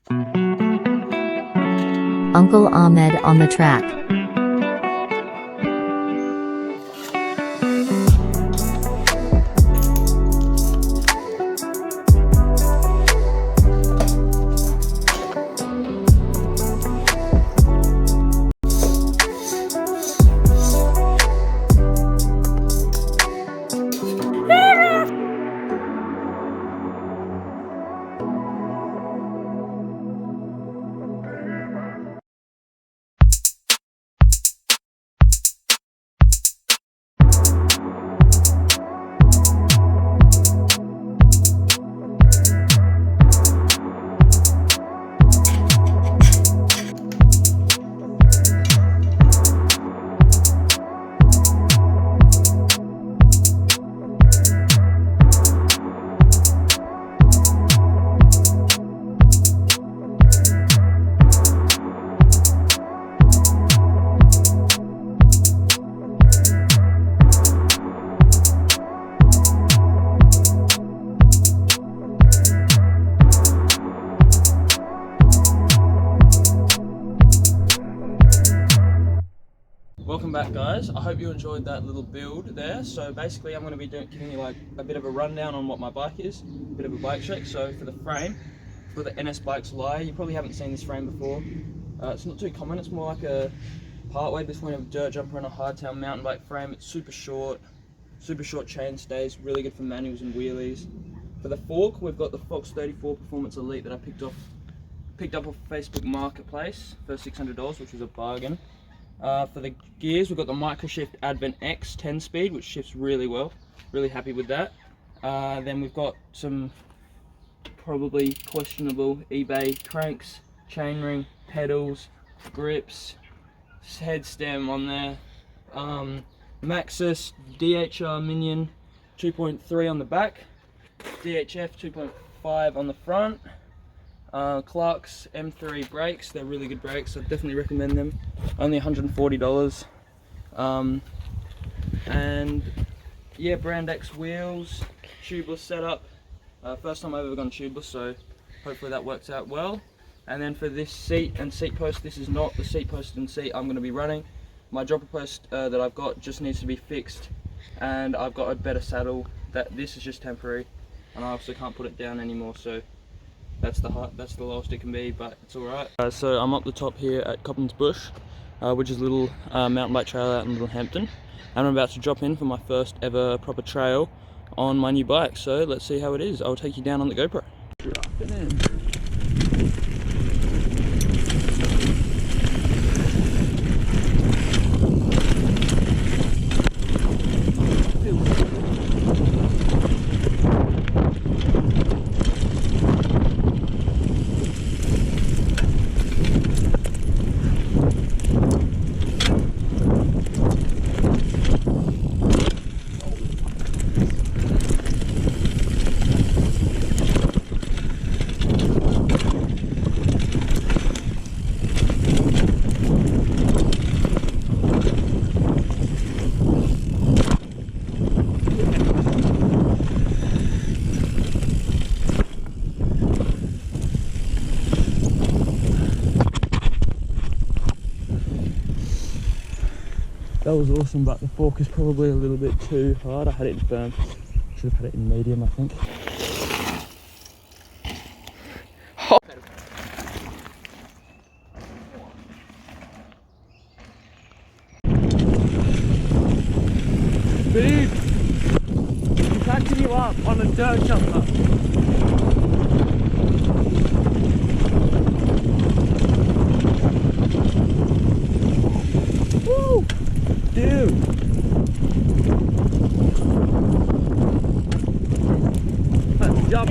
Uncle Ahmed on the track. Welcome back, guys. I hope you enjoyed that little build there. So basically I'm going to be giving you like a bit of a rundown on what my bike is, a bit of a bike check. So for the frame, for the NS Bikes Lie, you probably haven't seen this frame before. It's not too common. It's more like a partway between a dirt jumper and a hardtail mountain bike frame. It's super short chain stays, really good for manuals and wheelies. For the fork, we've got the Fox 34 Performance Elite that I picked up off Facebook Marketplace for $600, which was a bargain. For the gears, we've got the Microshift Advent X 10 speed, which shifts really well. Really happy with that. Then we've got some probably questionable eBay cranks, chainring, pedals, grips, head stem on there. Maxxis DHR Minion 2.3 on the back, DHF 2.5 on the front. Clark's M3 brakes, they're really good brakes, I definitely recommend them. Only $140. And yeah, Brand X wheels, tubeless setup. First time I've ever gone tubeless, so hopefully that works out well. And then for this seat and seat post, this is not the seat post and seat I'm going to be running. My dropper post that I've got just needs to be fixed, and I've got a better saddle. This is just temporary, and I also can't put it down anymore, so that's the lowest it can be, but it's alright. So I'm up the top here at Cobham's Bush, which is a little mountain bike trail out in Little Hampton, and I'm about to drop in for my first ever proper trail on my new bike, so let's see how it is. I'll take you down on the GoPro. Dropping in. That was awesome, but the fork is probably a little bit too hard. I had it in firm. Should have had it in medium, I think. Oh. Dude, I'm catching you up on a dirt jumper. Woo! Dude! Let's jump.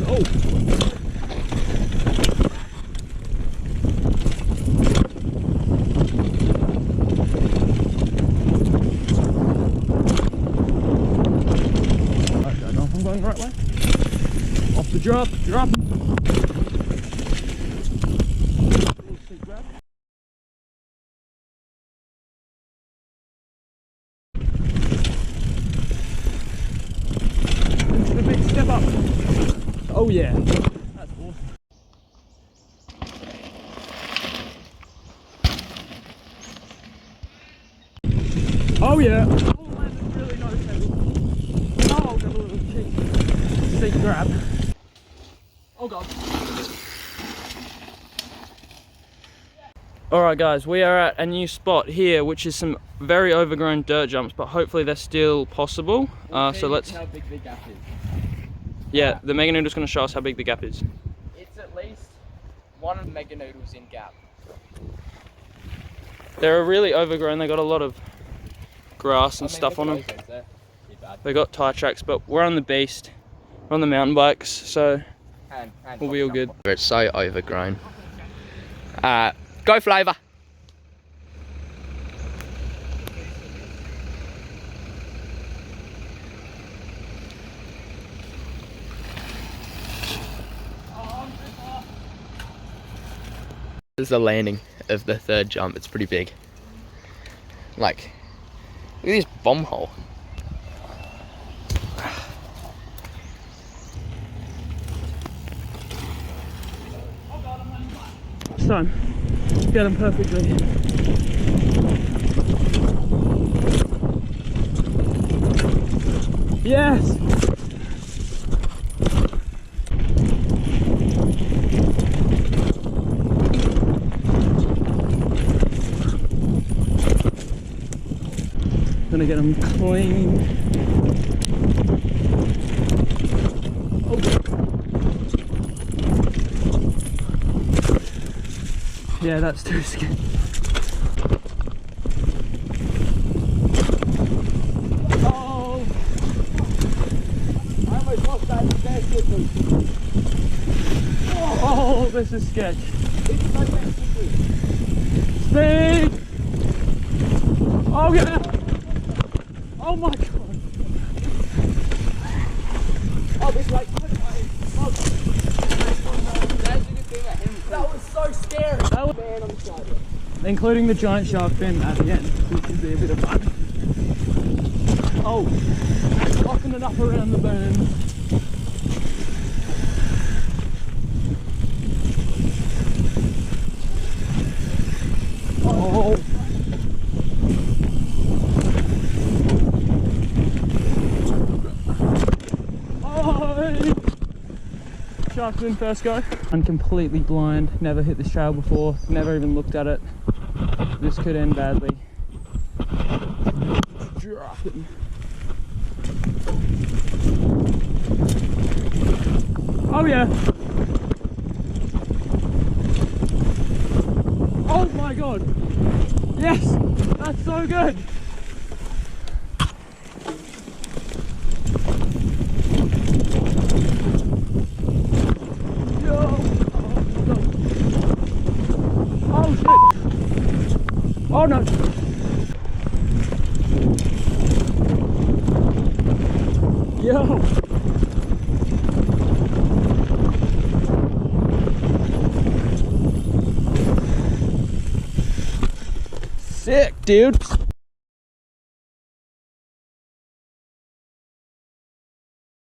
Oh! I don't know if I'm going the right way. Off the drop. Oh yeah. That's awesome. Oh yeah. Oh man, it's really nice. Oh, got a little cheek. Seat grab. Oh god. Alright guys, we are at a new spot here, which is some very overgrown dirt jumps, but hopefully they're still possible. So let's... how big the gap is. Yeah, the Mega Noodle's going to show us how big the gap is. It's at least one Mega Noodles in gap. They're really overgrown, they got a lot of grass and stuff on them. They got tire tracks, but we're on the beast. We're on the mountain bikes, so we'll be all good. It's so overgrown. Go Flavour! This is the landing of the third jump. It's pretty big. Like, look at this bomb hole. This time, get them perfectly. Yes! Gonna get them clean. Oh. Yeah, that's too scary. Oh! I almost lost that sketch with me. Oh, this is sketch. Speed! Oh yeah! Oh my god! Oh, this like that was so scary! That was man on the side. Including the giant shark fin at the end, which would be a bit of fun. Oh! Locking it up around the burn. Oh! Shark fin first go. I'm completely blind, never hit this trail before, never even looked at it. This could end badly. Oh yeah! Oh my god! Yes! That's so good! Oh no! Yo! Sick, dude!